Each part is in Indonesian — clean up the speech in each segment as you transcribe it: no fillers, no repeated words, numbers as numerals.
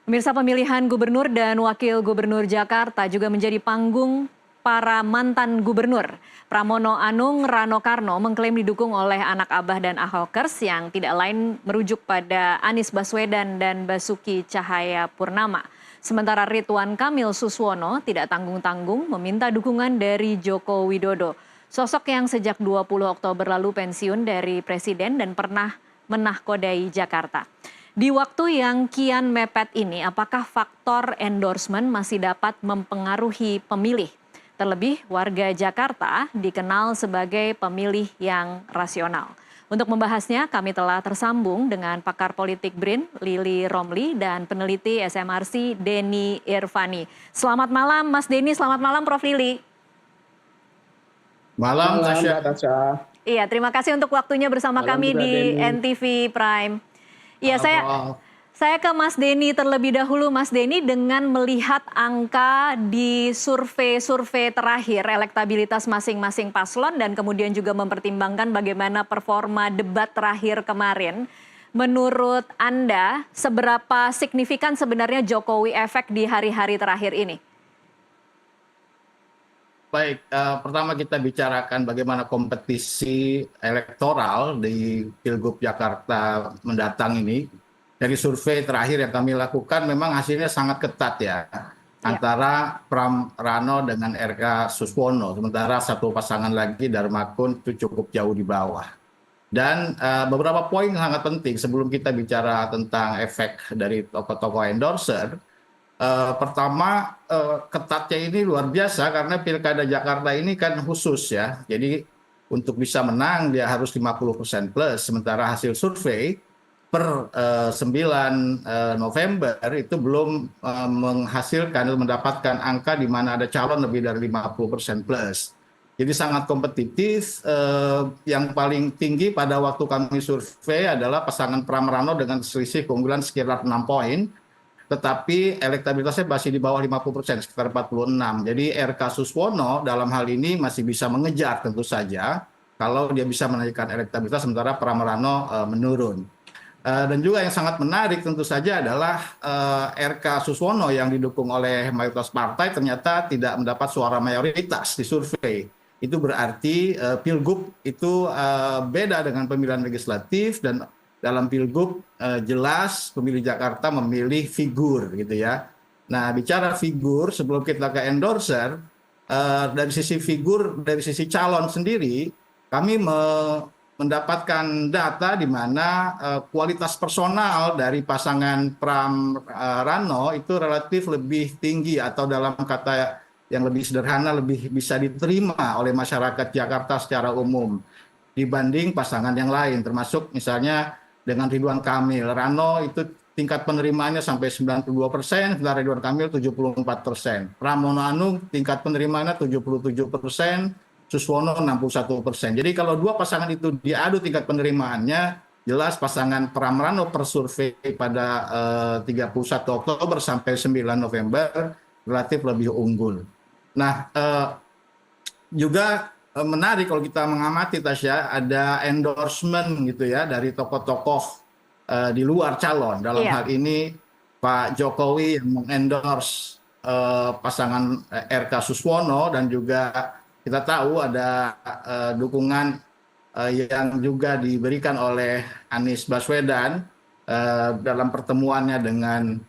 Pemirsa, pemilihan gubernur dan wakil gubernur Jakarta juga menjadi panggung para mantan gubernur. Pramono Anung Rano Karno mengklaim didukung oleh anak Abah dan Ahokers yang tidak lain merujuk pada Anies Baswedan dan Basuki Cahayapurnama. Sementara Ridwan Kamil Suswono tidak tanggung-tanggung meminta dukungan dari Joko Widodo. Sosok yang sejak 20 Oktober lalu pensiun dari Presiden dan pernah menahkodai Jakarta. Di waktu yang kian mepet ini, apakah faktor endorsement masih dapat mempengaruhi pemilih? Terlebih warga Jakarta dikenal sebagai pemilih yang rasional. Untuk membahasnya, kami telah tersambung dengan pakar politik BRIN, Lili Romli, dan peneliti SMRC, Denny Irvani. Selamat malam, Mas Denny. Selamat malam, Prof. Lili. Malam, Mbak Tasya. Tasya. Iya, terima kasih untuk waktunya bersama Malam kami juga, di Denny. NTV Prime. Iya, Malam, Prof. saya ke Mas Denny terlebih dahulu. Mas Denny, dengan melihat angka di survei terakhir, elektabilitas masing-masing paslon dan kemudian juga mempertimbangkan bagaimana performa debat terakhir kemarin, menurut Anda seberapa signifikan sebenarnya Jokowi efek di hari-hari terakhir ini? Baik, pertama kita bicarakan bagaimana kompetisi elektoral di Pilgub Jakarta mendatang ini. Dari survei terakhir yang kami lakukan memang hasilnya sangat ketat ya. Antara Pram Rano dengan RK Suswono. Sementara satu pasangan lagi Darmakun itu cukup jauh di bawah. Dan beberapa poin sangat penting sebelum kita bicara tentang efek dari tokoh-tokoh endorser. Pertama, ketatnya ini luar biasa karena Pilkada Jakarta ini kan khusus ya. Jadi untuk bisa menang dia harus 50% plus. Sementara hasil survei per 9 November itu belum menghasilkan atau mendapatkan angka di mana ada calon lebih dari 50% plus. Jadi sangat kompetitif. Yang paling tinggi pada waktu kami survei adalah pasangan Pram Rano dengan selisih keunggulan sekitar 6 poin. Tetapi elektabilitasnya masih di bawah 50%, sekitar 46. Jadi RK Suswono dalam hal ini masih bisa mengejar tentu saja kalau dia bisa menaikkan elektabilitas sementara Pram Rano menurun. Dan juga yang sangat menarik tentu saja adalah RK Suswono yang didukung oleh mayoritas partai ternyata tidak mendapat suara mayoritas di survei. Itu berarti Pilgub itu beda dengan pemilihan legislatif dan dalam Pilgub jelas pemilih Jakarta memilih figur gitu ya. Nah bicara figur sebelum kita ke endorser, dari sisi figur, dari sisi calon sendiri kami mendapatkan data di mana kualitas personal dari pasangan Pram Rano itu relatif lebih tinggi atau dalam kata yang lebih sederhana lebih bisa diterima oleh masyarakat Jakarta secara umum dibanding pasangan yang lain, termasuk misalnya dengan Ridwan Kamil. Rano itu tingkat penerimaannya sampai 92%, sementara Ridwan Kamil 74%. Pramono Anung tingkat penerimaannya 77%, Suswono 61%. Jadi kalau dua pasangan itu diadu tingkat penerimaannya, jelas pasangan Pram Rano per survei pada 31 Oktober sampai 9 November relatif lebih unggul. Nah, juga menarik kalau kita mengamati Tasya, ada endorsement gitu ya dari tokoh-tokoh di luar calon. Dalam hal ini Pak Jokowi yang mengendorse pasangan RK Suswono dan juga kita tahu ada dukungan yang juga diberikan oleh Anies Baswedan dalam pertemuannya dengan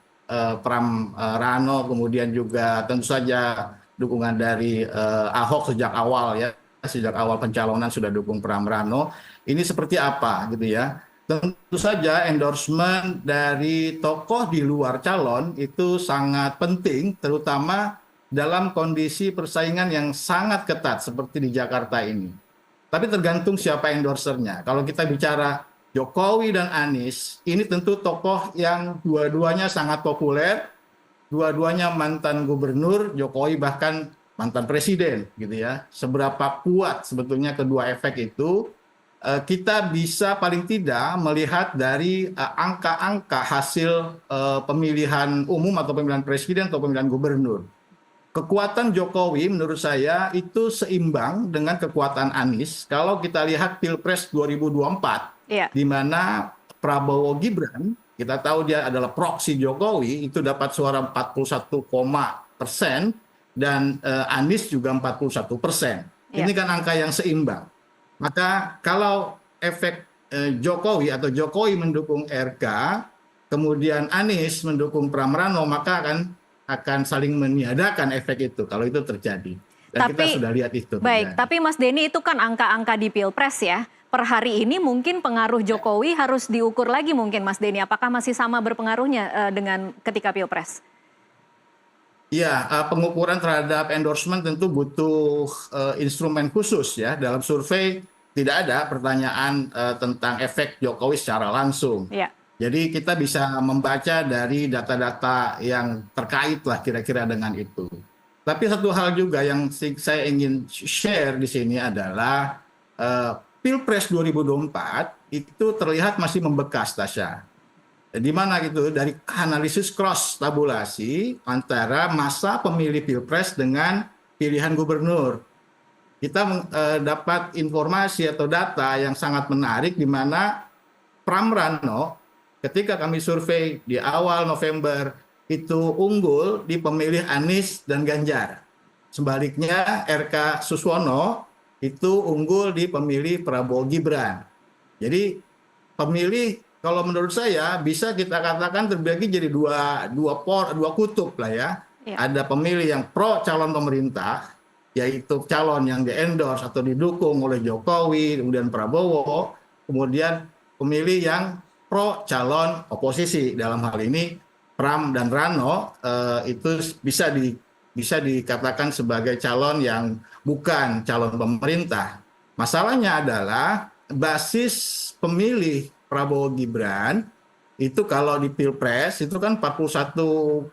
Pram Rano, kemudian juga tentu saja dukungan dari Ahok sejak awal ya. Sejak awal pencalonan sudah dukung Pram Rano. Ini seperti apa gitu ya. Tentu saja endorsement dari tokoh di luar calon itu sangat penting, terutama dalam kondisi persaingan yang sangat ketat seperti di Jakarta ini. Tapi tergantung siapa endorsernya. Kalau kita bicara Jokowi dan Anies, ini tentu tokoh yang dua-duanya sangat populer, dua-duanya mantan gubernur, Jokowi bahkan mantan presiden gitu ya. Seberapa kuat sebetulnya kedua efek itu kita bisa paling tidak melihat dari angka-angka hasil pemilihan umum atau pemilihan presiden atau pemilihan gubernur. Kekuatan Jokowi menurut saya itu seimbang dengan kekuatan Anies kalau kita lihat Pilpres 2024 di mana Prabowo Gibran, kita tahu dia adalah proksi Jokowi, itu dapat suara 41% dan Anies juga 41%. Ini kan angka yang seimbang. Maka kalau efek Jokowi atau Jokowi mendukung RK, kemudian Anies mendukung Pramrano, maka akan saling meniadakan efek itu kalau itu terjadi. Dan kita sudah lihat itu. Baik, tapi Mas Denny itu kan angka-angka di Pilpres ya. Per hari ini mungkin pengaruh Jokowi harus diukur lagi mungkin Mas Denny. Apakah masih sama berpengaruhnya dengan ketika Pilpres? Ya, pengukuran terhadap endorsement tentu butuh instrumen khusus ya. Dalam survei tidak ada pertanyaan tentang efek Jokowi secara langsung. Ya. Jadi kita bisa membaca dari data-data yang terkait lah kira-kira dengan itu. Tapi satu hal juga yang saya ingin share di sini adalah Pilpres 2024 itu terlihat masih membekas, Tasya. Di mana gitu dari analisis cross tabulasi antara masa pemilih Pilpres dengan pilihan gubernur. Kita dapat informasi atau data yang sangat menarik di mana Pramrano ketika kami survei di awal November itu unggul di pemilih Anies dan Ganjar. Sebaliknya RK Suswono itu unggul di pemilih Prabowo Gibran. Jadi pemilih kalau menurut saya bisa kita katakan terbagi jadi dua kutub lah ya. Ada pemilih yang pro calon pemerintah, yaitu calon yang di-endorse atau didukung oleh Jokowi, kemudian Prabowo, kemudian pemilih yang pro calon oposisi, dalam hal ini Pram dan Rano itu bisa dikatakan sebagai calon yang bukan calon pemerintah. Masalahnya adalah basis pemilih Prabowo Gibran itu kalau di Pilpres itu kan 41,7%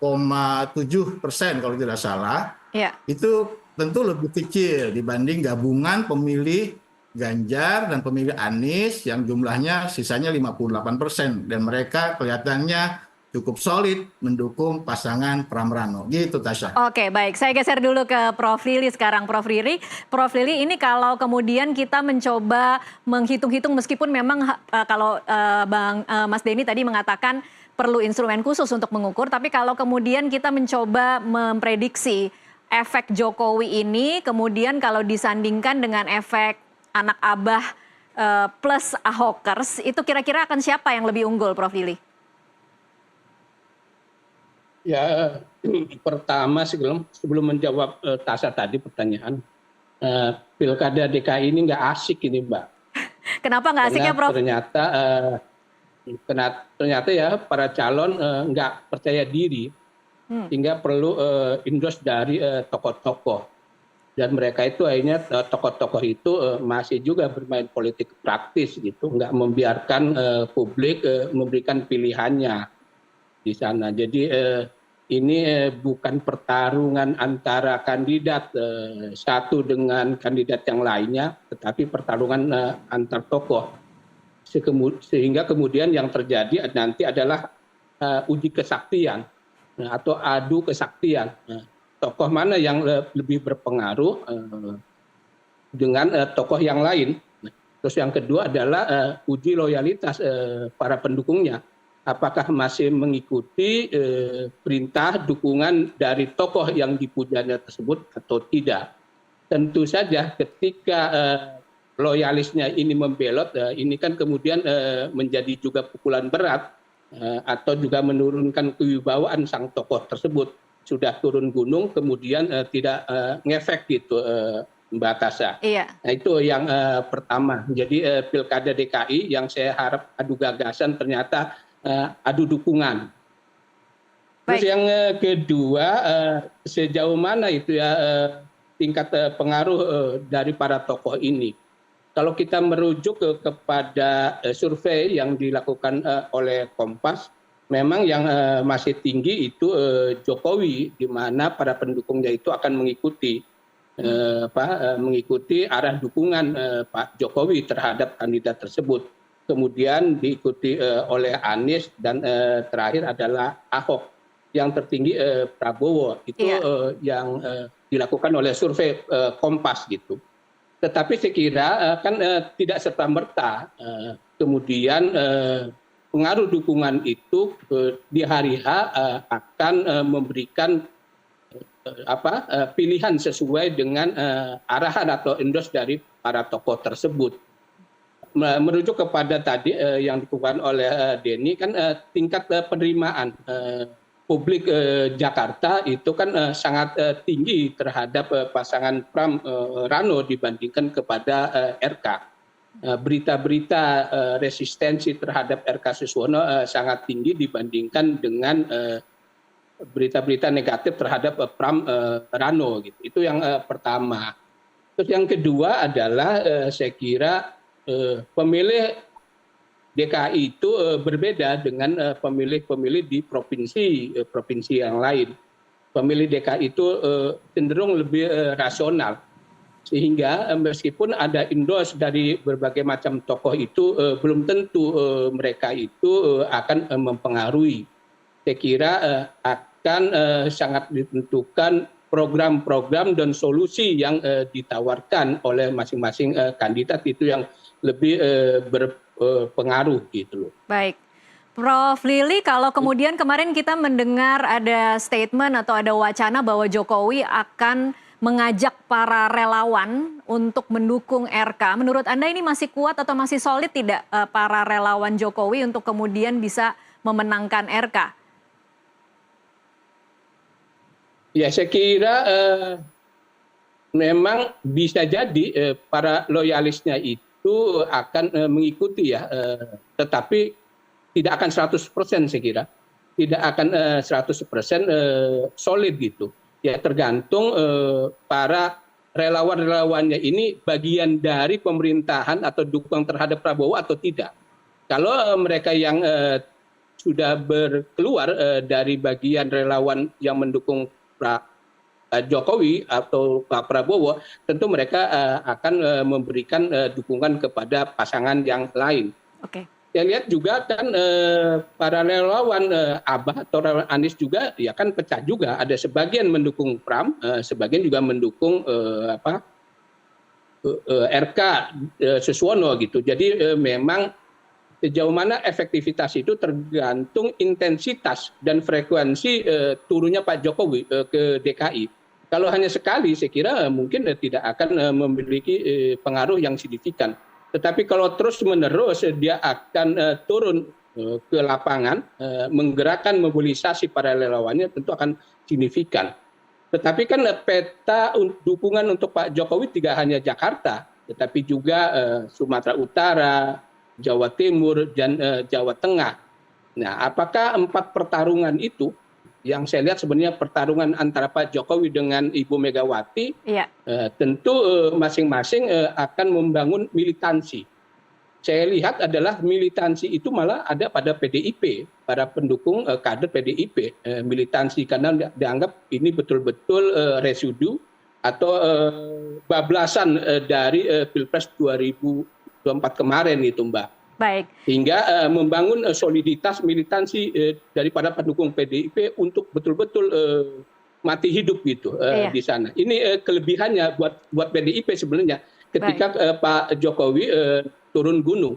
kalau tidak salah. Ya. Itu tentu lebih kecil dibanding gabungan pemilih Ganjar dan pemilih Anies yang jumlahnya sisanya 58%, dan mereka kelihatannya cukup solid mendukung pasangan Pramrano. Gitu, Tasya. Oke, baik. Saya geser dulu ke Prof. Lili sekarang. Prof. Lili, ini kalau kemudian kita mencoba menghitung-hitung, meskipun memang kalau Mas Denny tadi mengatakan perlu instrumen khusus untuk mengukur, tapi kalau kemudian kita mencoba memprediksi efek Jokowi ini, kemudian kalau disandingkan dengan efek anak abah plus Ahokers, itu kira-kira akan siapa yang lebih unggul, Prof. Lili? Ya, pertama sebelum menjawab Tasya tadi pertanyaan, Pilkada DKI ini nggak asik ini, Mbak. Kenapa nggak asiknya, Prof? Ternyata ya para calon nggak percaya diri, sehingga perlu endorse dari tokoh-tokoh. Dan mereka itu akhirnya tokoh-tokoh itu masih juga bermain politik praktis gitu, nggak membiarkan publik memberikan pilihannya di sana. Jadi ini bukan pertarungan antara kandidat satu dengan kandidat yang lainnya, tetapi pertarungan antar tokoh. Sehingga kemudian yang terjadi nanti adalah uji kesaktian atau adu kesaktian. Tokoh mana yang lebih berpengaruh dengan tokoh yang lain. Terus yang kedua adalah uji loyalitas para pendukungnya. Apakah masih mengikuti perintah dukungan dari tokoh yang dipujanya tersebut atau tidak. Tentu saja ketika loyalisnya ini membelot, ini kan kemudian menjadi juga pukulan berat atau juga menurunkan kewibawaan sang tokoh tersebut. Sudah turun gunung kemudian tidak ngefek gitu, Mbak Tasya. Iya. Nah itu yang pertama. Jadi Pilkada DKI yang saya harap adu gagasan ternyata adu dukungan. Terus yang kedua, sejauh mana itu ya tingkat pengaruh dari para tokoh ini. Kalau kita merujuk kepada survei yang dilakukan oleh Kompas, memang yang masih tinggi itu Jokowi, di mana para pendukungnya itu akan mengikuti arah dukungan Pak Jokowi terhadap kandidat tersebut. Kemudian diikuti oleh Anies dan terakhir adalah Ahok. Yang tertinggi Prabowo itu yang dilakukan oleh survei Kompas gitu. Tetapi saya kira kan tidak serta-merta kemudian pengaruh dukungan itu di hari H akan memberikan pilihan sesuai dengan arahan atau endorse dari para tokoh tersebut. Merujuk kepada tadi yang dikemukakan oleh Denny kan tingkat penerimaan publik Jakarta itu kan sangat tinggi terhadap pasangan Pram Rano dibandingkan kepada RK. Berita-berita resistensi terhadap RK Suswono sangat tinggi dibandingkan dengan berita-berita negatif terhadap Pram Rano gitu. Itu yang pertama. Terus yang kedua adalah saya kira pemilih DKI itu berbeda dengan pemilih-pemilih di provinsi yang lain. Pemilih DKI itu cenderung lebih rasional, sehingga meskipun ada endorse dari berbagai macam tokoh itu belum tentu mereka itu akan mempengaruhi. Saya kira akan sangat ditentukan program-program dan solusi yang ditawarkan oleh masing-masing kandidat itu yang lebih berpengaruh gitu loh. Baik. Prof. Lili, kalau kemudian kemarin kita mendengar ada statement atau ada wacana bahwa Jokowi akan mengajak para relawan untuk mendukung RK. Menurut Anda ini masih kuat atau masih solid tidak para relawan Jokowi untuk kemudian bisa memenangkan RK? Ya, saya kira memang bisa jadi para loyalisnya itu akan mengikuti ya, tetapi tidak akan 100% saya kira. Tidak akan 100% solid gitu. Ya tergantung para relawan-relawannya ini bagian dari pemerintahan atau dukung terhadap Prabowo atau tidak. Kalau mereka yang sudah berkeluar dari bagian relawan yang mendukung Pak Jokowi atau Pak Prabowo, tentu mereka akan memberikan dukungan kepada pasangan yang lain. Oke. Saya lihat juga kan para relawan Abah atau relawan Anies juga ya kan pecah juga. Ada sebagian mendukung Pram, sebagian juga mendukung RK Suswono gitu. Jadi memang sejauh mana efektivitas itu tergantung intensitas dan frekuensi turunnya Pak Jokowi ke DKI. Kalau hanya sekali, saya kira mungkin tidak akan memiliki pengaruh yang signifikan. Tetapi kalau terus-menerus dia akan turun ke lapangan, menggerakkan mobilisasi para relawannya tentu akan signifikan. Tetapi kan peta dukungan untuk Pak Jokowi tidak hanya Jakarta, tetapi juga Sumatera Utara, Jawa Timur, dan Jawa Tengah. Nah, apakah 4 pertarungan itu yang saya lihat sebenarnya pertarungan antara Pak Jokowi dengan Ibu Megawati, tentu masing-masing akan membangun militansi. Saya lihat adalah militansi itu malah ada pada PDIP, para pendukung kader PDIP, militansi karena dianggap ini betul-betul residu atau bablasan dari Pilpres 2024 kemarin itu Mbak. Baik. Hingga membangun soliditas militansi daripada pendukung PDIP untuk betul-betul mati hidup gitu di sana. Ini kelebihannya buat PDIP sebenarnya ketika Pak Jokowi turun gunung.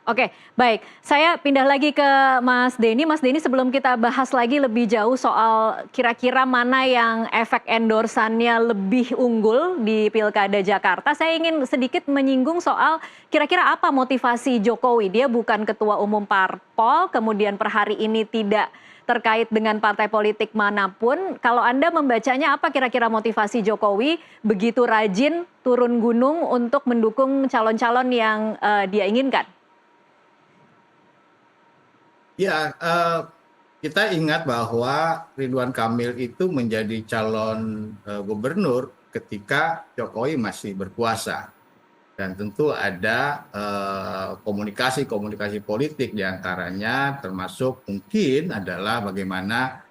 Oke, baik. Saya pindah lagi ke Mas Denny. Mas Denny, sebelum kita bahas lagi lebih jauh soal kira-kira mana yang efek endorsannya lebih unggul di Pilkada Jakarta, saya ingin sedikit menyinggung soal kira-kira apa motivasi Jokowi. Dia bukan ketua umum parpol, kemudian per hari ini tidak terkait dengan partai politik manapun. Kalau Anda membacanya, apa kira-kira motivasi Jokowi begitu rajin turun gunung untuk mendukung calon-calon yang dia inginkan? Ya, kita ingat bahwa Ridwan Kamil itu menjadi calon gubernur ketika Jokowi masih berkuasa. Dan tentu ada komunikasi politik diantaranya, termasuk mungkin adalah bagaimana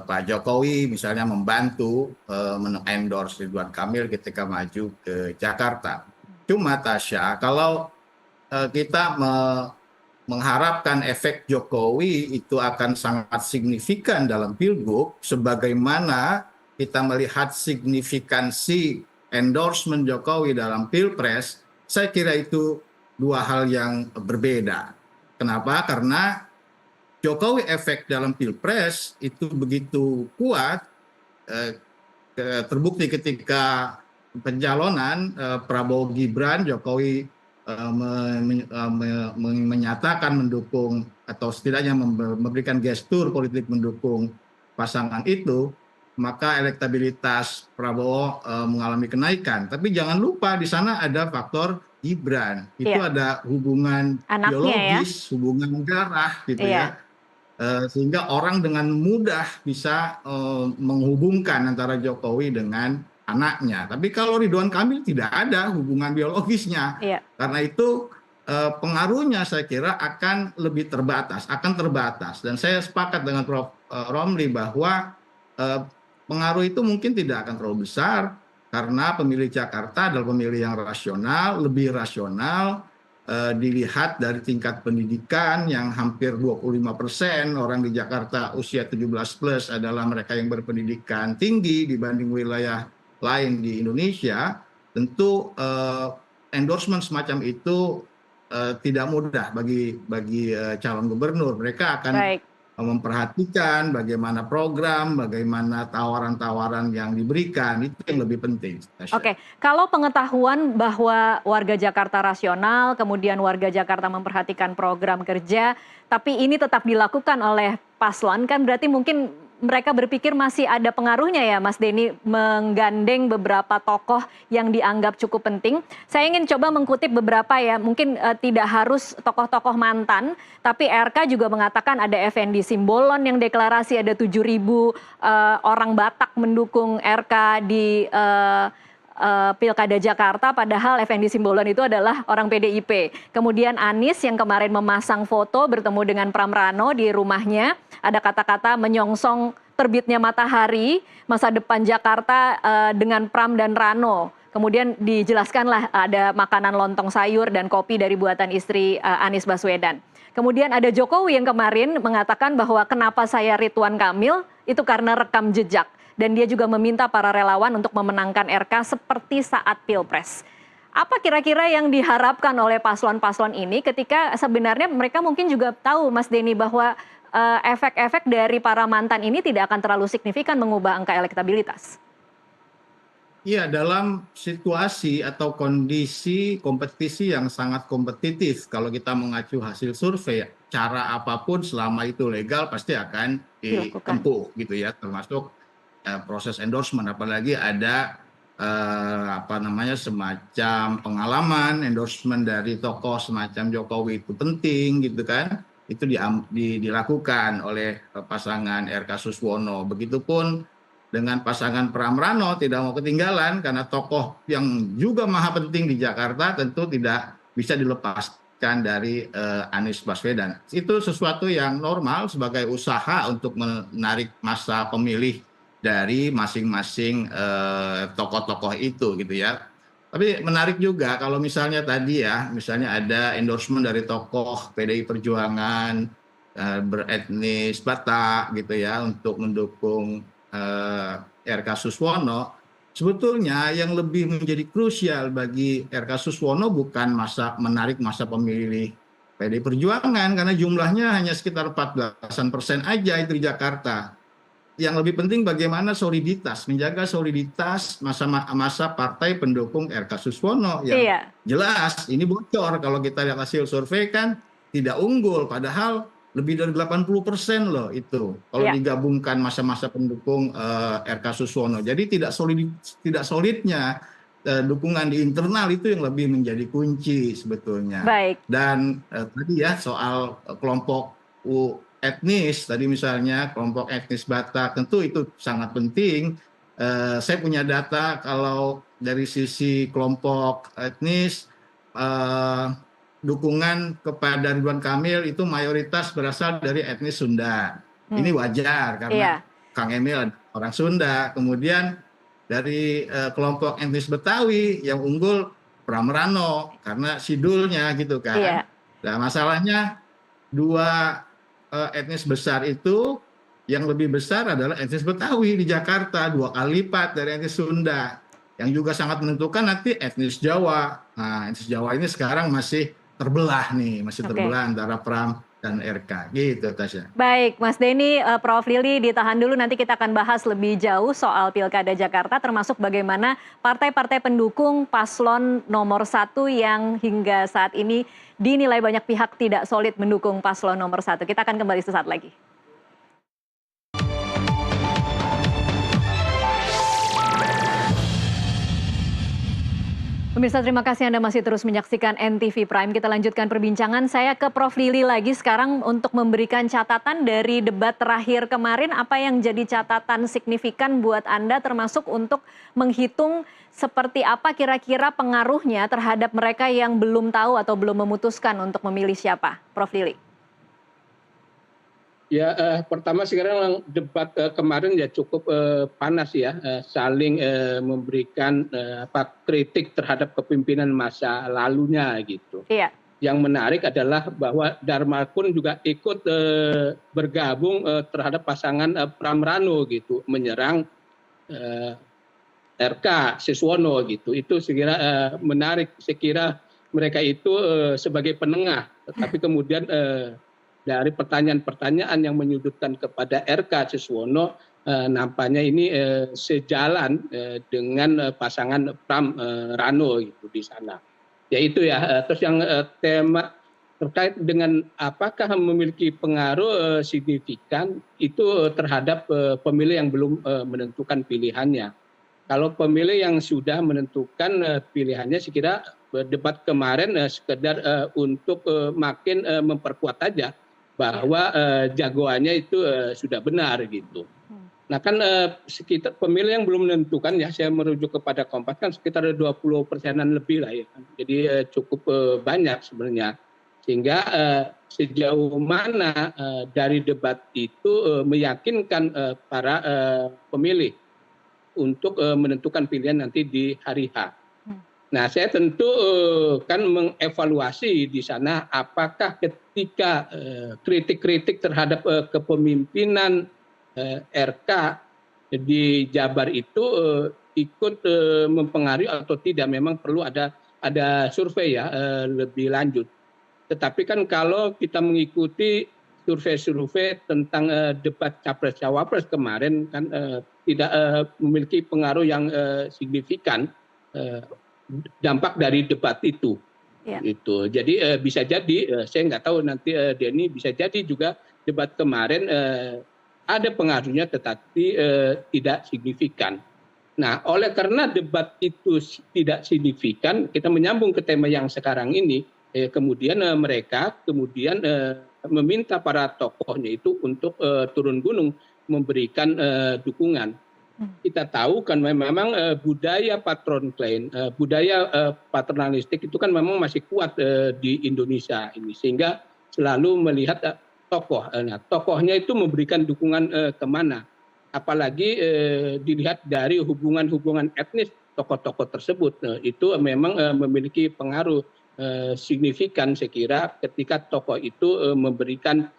Pak Jokowi misalnya membantu men-endorse Ridwan Kamil ketika maju ke Jakarta. Cuma Tasya, kalau kita mengharapkan efek Jokowi itu akan sangat signifikan dalam Pilgub, sebagaimana kita melihat signifikansi endorsement Jokowi dalam Pilpres, saya kira itu dua hal yang berbeda. Kenapa? Karena Jokowi efek dalam Pilpres itu begitu kuat, eh, terbukti ketika pencalonan Prabowo Gibran, Jokowi menyatakan mendukung atau setidaknya memberikan gestur politik mendukung pasangan itu, maka elektabilitas Prabowo mengalami kenaikan. Tapi jangan lupa di sana ada faktor Gibran, itu ada hubungan biologis, hubungan darah gitu ya. Sehingga orang dengan mudah bisa menghubungkan antara Jokowi dengan anaknya. Tapi kalau Ridwan Kamil tidak ada hubungan biologisnya. Karena itu pengaruhnya saya kira akan lebih terbatas, Dan saya sepakat dengan Prof. Romli bahwa pengaruh itu mungkin tidak akan terlalu besar karena pemilih Jakarta adalah pemilih yang rasional, lebih rasional. Dilihat dari tingkat pendidikan yang hampir 25% orang di Jakarta usia 17 plus adalah mereka yang berpendidikan tinggi dibanding wilayah lain di Indonesia. Tentu endorsement semacam itu tidak mudah bagi calon gubernur. Mereka akan memperhatikan bagaimana program, bagaimana tawaran-tawaran yang diberikan, itu yang lebih penting. Oke, kalau pengetahuan bahwa warga Jakarta rasional, kemudian warga Jakarta memperhatikan program kerja, tapi ini tetap dilakukan oleh paslon, kan berarti mungkin mereka berpikir masih ada pengaruhnya ya Mas Denny menggandeng beberapa tokoh yang dianggap cukup penting. Saya ingin coba mengkutip beberapa ya, mungkin tidak harus tokoh-tokoh mantan, tapi RK juga mengatakan ada Effendi Simbolon yang deklarasi ada 7.000 orang Batak mendukung RK di Pilkada Jakarta, padahal Effendi Simbolon itu adalah orang PDIP. Kemudian Anies yang kemarin memasang foto bertemu dengan Pram Rano di rumahnya, ada kata-kata menyongsong terbitnya matahari, masa depan Jakarta dengan Pram dan Rano. Kemudian dijelaskanlah ada makanan lontong sayur dan kopi dari buatan istri Anies Baswedan. Kemudian ada Jokowi yang kemarin mengatakan bahwa kenapa saya Ridwan Kamil, itu karena rekam jejak. Dan dia juga meminta para relawan untuk memenangkan RK seperti saat Pilpres. Apa kira-kira yang diharapkan oleh paslon-paslon ini ketika sebenarnya mereka mungkin juga tahu Mas Denny bahwa efek-efek dari para mantan ini tidak akan terlalu signifikan mengubah angka elektabilitas? Iya, dalam situasi atau kondisi kompetisi yang sangat kompetitif, kalau kita mengacu hasil survei, cara apapun selama itu legal pasti akan ditempuh gitu ya, termasuk proses endorsement, apalagi ada semacam pengalaman endorsement dari tokoh semacam Jokowi itu penting gitu kan, itu dilakukan oleh pasangan RK Suswono. Begitupun dengan pasangan Pram Rano tidak mau ketinggalan karena tokoh yang juga maha penting di Jakarta tentu tidak bisa dilepaskan dari Anies Baswedan. Itu sesuatu yang normal sebagai usaha untuk menarik massa pemilih dari masing-masing tokoh-tokoh itu gitu ya. Tapi menarik juga kalau misalnya tadi ya, misalnya ada endorsement dari tokoh PDI Perjuangan beretnis Batak gitu ya untuk mendukung RK Suswono. Sebetulnya yang lebih menjadi krusial bagi RK Suswono bukan menarik massa pemilih PDI Perjuangan karena jumlahnya hanya sekitar 14% aja itu di Jakarta. Yang lebih penting bagaimana soliditas, menjaga soliditas masa partai pendukung RK Suswono yang jelas ini bocor kalau kita lihat hasil survei kan tidak unggul, padahal lebih dari 80% loh itu kalau digabungkan masa-masa pendukung RK Suswono. Jadi tidak solidnya dukungan di internal itu yang lebih menjadi kunci sebetulnya. Dan tadi ya soal kelompok etnis, tadi misalnya kelompok etnis Batak, tentu itu sangat penting. Saya punya data kalau dari sisi kelompok etnis, dukungan kepada Ridwan Kamil itu mayoritas berasal dari etnis Sunda. Ini wajar karena Kang Emil orang Sunda. Kemudian dari kelompok etnis Betawi yang unggul Pram Rano karena sidulnya gitu kan. Nah masalahnya dua etnis besar itu yang lebih besar adalah etnis Betawi di Jakarta 2 kali lipat dari etnis Sunda. Yang juga sangat menentukan nanti etnis Jawa. Nah etnis Jawa ini sekarang masih terbelah nih, masih Oke. terbelah antara Pram dan RK. Gitu, Tasya. Baik, Mas Denny, Prof. Lili ditahan dulu, nanti kita akan bahas lebih jauh soal Pilkada Jakarta, termasuk bagaimana partai-partai pendukung paslon nomor 1 yang hingga saat ini dinilai banyak pihak tidak solid mendukung paslon nomor 1. Kita akan kembali sesaat lagi. Pemirsa, terima kasih Anda masih terus menyaksikan NTV Prime. Kita lanjutkan perbincangan. Saya ke Prof. Lili lagi sekarang untuk memberikan catatan dari debat terakhir kemarin. Apa yang jadi catatan signifikan buat Anda termasuk untuk menghitung seperti apa kira-kira pengaruhnya terhadap mereka yang belum tahu atau belum memutuskan untuk memilih siapa? Prof. Lili. Ya, pertama sekarang debat kemarin ya cukup panas ya, saling memberikan kritik terhadap kepemimpinan masa lalunya gitu. Iya. Yang menarik adalah bahwa Dharma pun juga ikut bergabung terhadap pasangan Pram Rano gitu, menyerang RK Siswono gitu. Itu sekira menarik, sekira mereka itu sebagai penengah, tapi kemudian dari pertanyaan-pertanyaan yang menyudutkan kepada RK Siswono nampaknya ini sejalan dengan pasangan Pram Rano gitu di sana. Ya itu ya. Terus yang tema terkait dengan apakah memiliki pengaruh signifikan itu terhadap pemilih yang belum menentukan pilihannya. Kalau pemilih yang sudah menentukan pilihannya, saya kira debat kemarin sekedar untuk makin memperkuat aja bahwa jagoannya itu sudah benar gitu. Nah kan sekitar pemilih yang belum menentukan ya, saya merujuk kepada Kompas kan sekitar 20%-an lebih lah ya. Jadi cukup banyak sebenarnya. Sehingga sejauh mana dari debat itu meyakinkan para pemilih untuk menentukan pilihan nanti di hari H. Nah, saya tentu kan mengevaluasi di sana apakah ketika kritik-kritik terhadap kepemimpinan RK di Jabar itu ikut mempengaruhi atau tidak. Memang perlu ada survei ya lebih lanjut. Tetapi kan kalau kita mengikuti survei-survei tentang debat Capres-Cawapres kemarin kan tidak memiliki pengaruh yang signifikan dampak dari debat itu. Ya. Itu. Jadi bisa jadi, saya nggak tahu nanti Denny, bisa jadi juga debat kemarin ada pengaruhnya tetapi tidak signifikan. Nah, oleh karena debat itu tidak signifikan, kita menyambung ke tema yang sekarang ini, kemudian mereka kemudian meminta para tokohnya itu untuk turun gunung memberikan dukungan. Kita tahu kan memang budaya patron klaim, budaya paternalistik itu kan memang masih kuat di Indonesia ini, sehingga selalu melihat tokoh. Nah, tokohnya itu memberikan dukungan kemana, apalagi dilihat dari hubungan-hubungan etnis tokoh-tokoh tersebut. Itu memang memiliki pengaruh signifikan saya kira ketika tokoh itu memberikan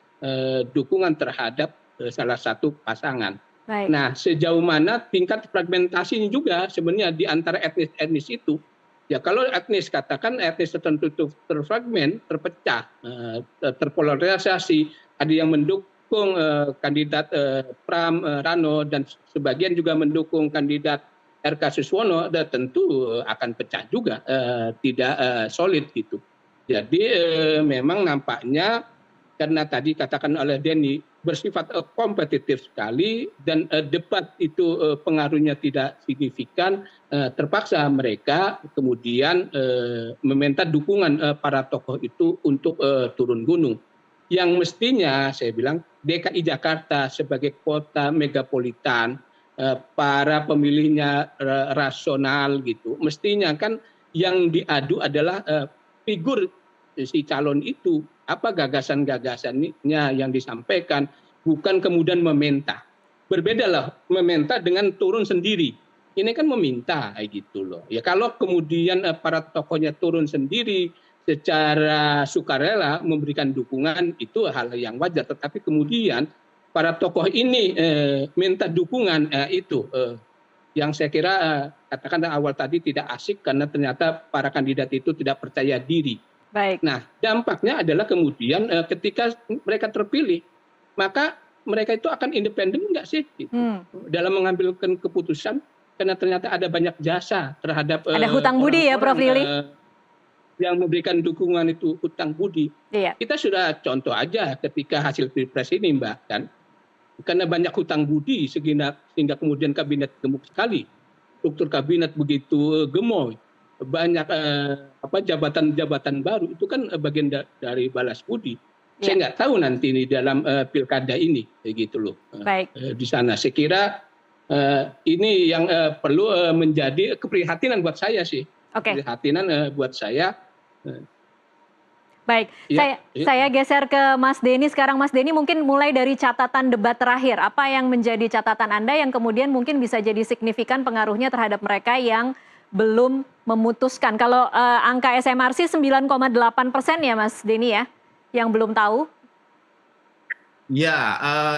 dukungan terhadap salah satu pasangan. Baik. Nah, sejauh mana tingkat fragmentasinya juga sebenarnya di antara etnis-etnis itu. Ya kalau etnis, katakan etnis tertentu itu terfragmen, terpecah, terpolarisasi, ada yang mendukung kandidat Pram Rano dan sebagian juga mendukung kandidat RK Siswono, tentu akan pecah juga, tidak solid gitu. Jadi memang nampaknya karena tadi katakan oleh Denny bersifat kompetitif sekali dan debat itu pengaruhnya tidak signifikan, terpaksa mereka kemudian meminta dukungan para tokoh itu untuk turun gunung. Yang mestinya saya bilang DKI Jakarta sebagai kota megapolitan, para pemilihnya rasional gitu, mestinya kan yang diadu adalah figur si calon itu, apa gagasan-gagasannya yang disampaikan, bukan kemudian meminta. Berbedalah meminta dengan turun sendiri. Ini kan meminta gitu loh. Ya kalau kemudian para tokohnya turun sendiri secara sukarela memberikan dukungan, itu hal yang wajar. Tetapi kemudian para tokoh ini minta dukungan, itu yang saya kira katakan awal tadi tidak asik karena ternyata para kandidat itu tidak percaya diri. Baik. Nah, dampaknya adalah kemudian ketika mereka terpilih, maka mereka itu akan independen nggak sih gitu, dalam mengambilkan keputusan, karena ternyata ada banyak jasa terhadap Ada hutang budi ya, Prof. Lili? Yang memberikan dukungan itu hutang budi. Iya. Kita sudah contoh aja ketika hasil Pilpres ini, Mbak, kan, karena banyak hutang budi sehingga kemudian kabinet gemuk sekali, struktur kabinet begitu gemoy, banyak jabatan-jabatan baru, itu kan bagian dari balas budi. Iya. Saya nggak tahu nanti ini dalam pilkada ini, gitu loh. Baik. Di sana saya kira ini yang perlu menjadi keprihatinan buat saya sih. Oke. Keprihatinan buat saya. Baik, Iya, saya geser ke Mas Denny sekarang. Mas Denny, mungkin mulai dari catatan debat terakhir. Apa yang menjadi catatan Anda yang kemudian mungkin bisa jadi signifikan pengaruhnya terhadap mereka yang belum memutuskan? Kalau angka SMRC 9,8% ya Mas Denny ya, yang belum tahu? Ya,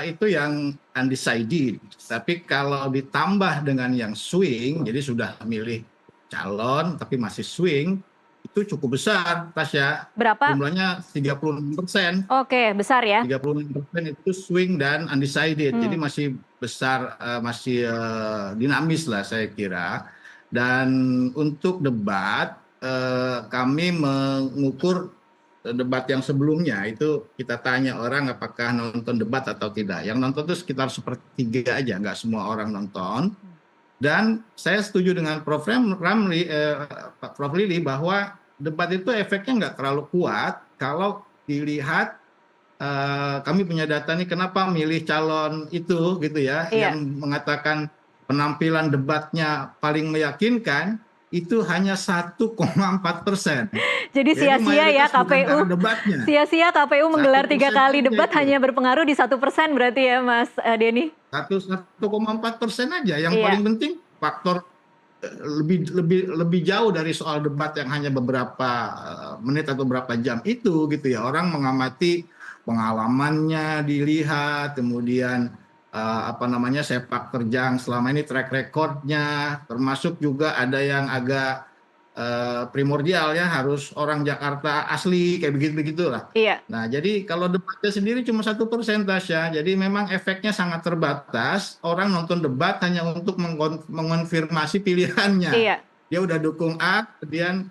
itu yang undecided. Tapi kalau ditambah dengan yang swing, jadi sudah milih calon tapi masih swing, itu cukup besar, Tasya. Berapa? Jumlahnya 36%. Oke, besar ya. 36% itu swing dan undecided. Jadi masih besar, masih dinamis lah saya kira. Dan untuk debat, kami mengukur debat yang sebelumnya itu kita tanya orang apakah nonton debat atau tidak. Yang nonton itu sekitar sepertiga aja, nggak semua orang nonton. Dan saya setuju dengan Prof. Lili bahwa debat itu efeknya nggak terlalu kuat kalau dilihat kami punya data nih kenapa milih calon itu gitu ya, yang mengatakan penampilan debatnya paling meyakinkan itu hanya 1,4%. Jadi sia-sia ya KPU. Sia-sia KPU menggelar 3 kali debat hanya berpengaruh di 1% berarti ya Mas Denny? 1,4% aja. Yang paling penting faktor lebih jauh dari soal debat yang hanya beberapa menit atau beberapa jam itu gitu ya. Orang mengamati pengalamannya dilihat, kemudian sepak terjang selama ini, track recordnya, termasuk juga ada yang agak primordial ya, harus orang Jakarta asli kayak begitulah. Iya. Nah, jadi kalau debatnya sendiri cuma 1% ya, jadi memang efeknya sangat terbatas. Orang nonton debat hanya untuk mengonfirmasi pilihannya. Iya. Dia udah dukung A, kemudian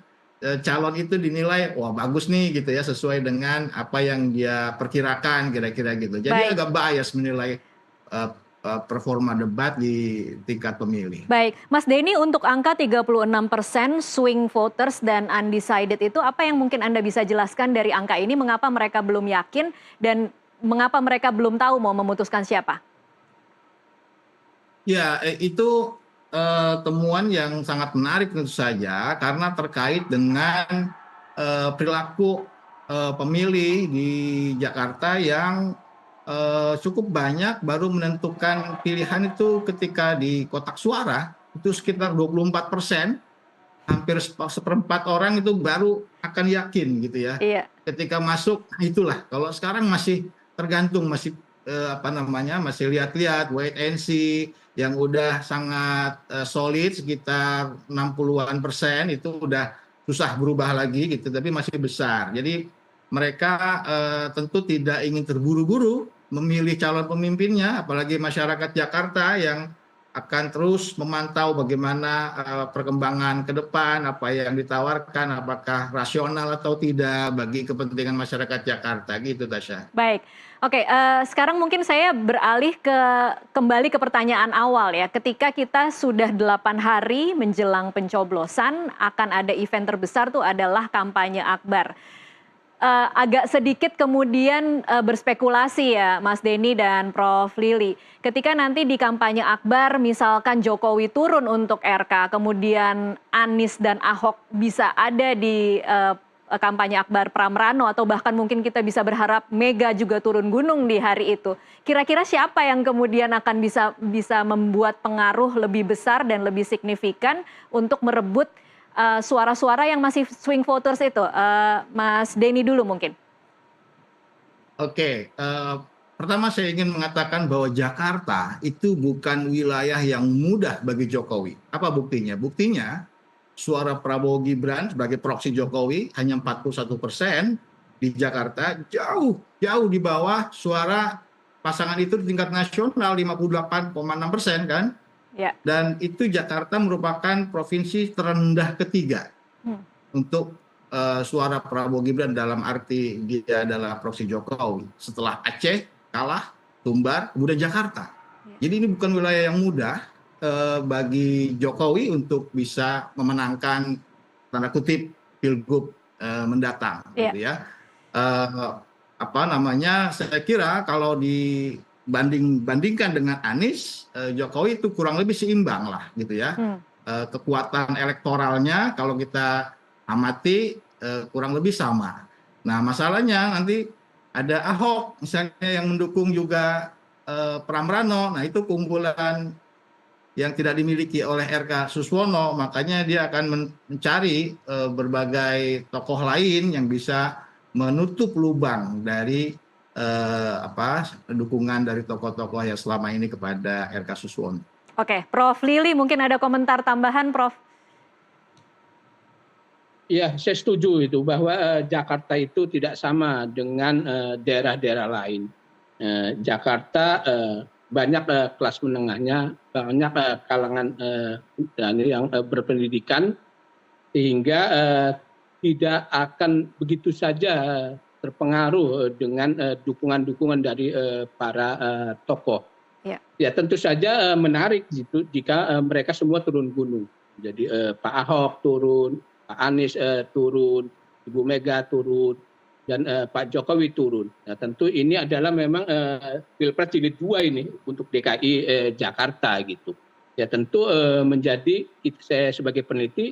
calon itu dinilai wah bagus nih gitu ya, sesuai dengan apa yang dia perkirakan kira-kira gitu. Jadi agak bias menilai performa debat di tingkat pemilih. Baik, Mas Denny, untuk angka 36% swing voters dan undecided itu apa yang mungkin Anda bisa jelaskan dari angka ini? Mengapa mereka belum yakin dan mengapa mereka belum tahu mau memutuskan siapa? Ya, itu temuan yang sangat menarik tentu saja karena terkait dengan perilaku pemilih di Jakarta yang cukup banyak baru menentukan pilihan itu ketika di kotak suara, itu sekitar 24%, hampir seperempat orang itu baru akan yakin gitu ya. Iya. Ketika masuk, itulah. Kalau sekarang masih tergantung, masih masih lihat-lihat, wait and see, yang udah sangat solid sekitar 60-an% itu udah susah berubah lagi gitu, tapi masih besar. Jadi mereka tentu tidak ingin terburu-buru memilih calon pemimpinnya, apalagi masyarakat Jakarta yang akan terus memantau bagaimana perkembangan ke depan, apa yang ditawarkan, apakah rasional atau tidak bagi kepentingan masyarakat Jakarta, gitu Tasya. Baik, oke, sekarang mungkin saya beralih kembali ke pertanyaan awal ya. Ketika kita sudah 8 hari menjelang pencoblosan, akan ada event terbesar tuh adalah kampanye akbar. Agak sedikit kemudian berspekulasi ya Mas Denny dan Prof. Lili. Ketika nanti di kampanye akbar misalkan Jokowi turun untuk RK, kemudian Anies dan Ahok bisa ada di kampanye akbar Pramrano, atau bahkan mungkin kita bisa berharap Mega juga turun gunung di hari itu. Kira-kira siapa yang kemudian akan bisa membuat pengaruh lebih besar dan lebih signifikan untuk merebut suara-suara yang masih swing voters itu? Mas Denny dulu mungkin. Oke, pertama saya ingin mengatakan bahwa Jakarta itu bukan wilayah yang mudah bagi Jokowi. Apa buktinya? Buktinya suara Prabowo Gibran sebagai proksi Jokowi hanya 41% di Jakarta, jauh di bawah suara pasangan itu di tingkat nasional 58,6% kan. Ya. Dan itu Jakarta merupakan provinsi terendah ketiga untuk suara Prabowo Gibran, dalam arti dia adalah proksi Jokowi. Setelah Aceh kalah, Sumbar, kemudian Jakarta. Jadi ini bukan wilayah yang mudah bagi Jokowi untuk bisa memenangkan tanda kutip pilgub mendatang, gitu ya. Saya kira kalau dibandingkan dengan Anies, Jokowi itu kurang lebih seimbang lah, gitu ya. Kekuatan elektoralnya kalau kita amati kurang lebih sama. Nah, masalahnya nanti ada Ahok misalnya yang mendukung juga Pramrano. Nah, itu keunggulan yang tidak dimiliki oleh RK Suswono, makanya dia akan mencari berbagai tokoh lain yang bisa menutup lubang dari dukungan dari tokoh-tokoh yang selama ini kepada RK Suswono. Oke, Prof. Lili mungkin ada komentar tambahan, Prof. Ya, saya setuju itu bahwa Jakarta itu tidak sama dengan daerah-daerah lain. Jakarta banyak kelas menengahnya, banyak kalangan yang berpendidikan, sehingga tidak akan begitu saja terpengaruh dengan dukungan-dukungan dari para tokoh. Ya tentu saja menarik gitu jika mereka semua turun gunung. Jadi Pak Ahok turun, Pak Anies turun, Ibu Mega turun, dan Pak Jokowi turun. Nah, tentu ini adalah memang Pilpres jilid 2 ini untuk DKI Jakarta gitu. Ya tentu menjadi saya sebagai peneliti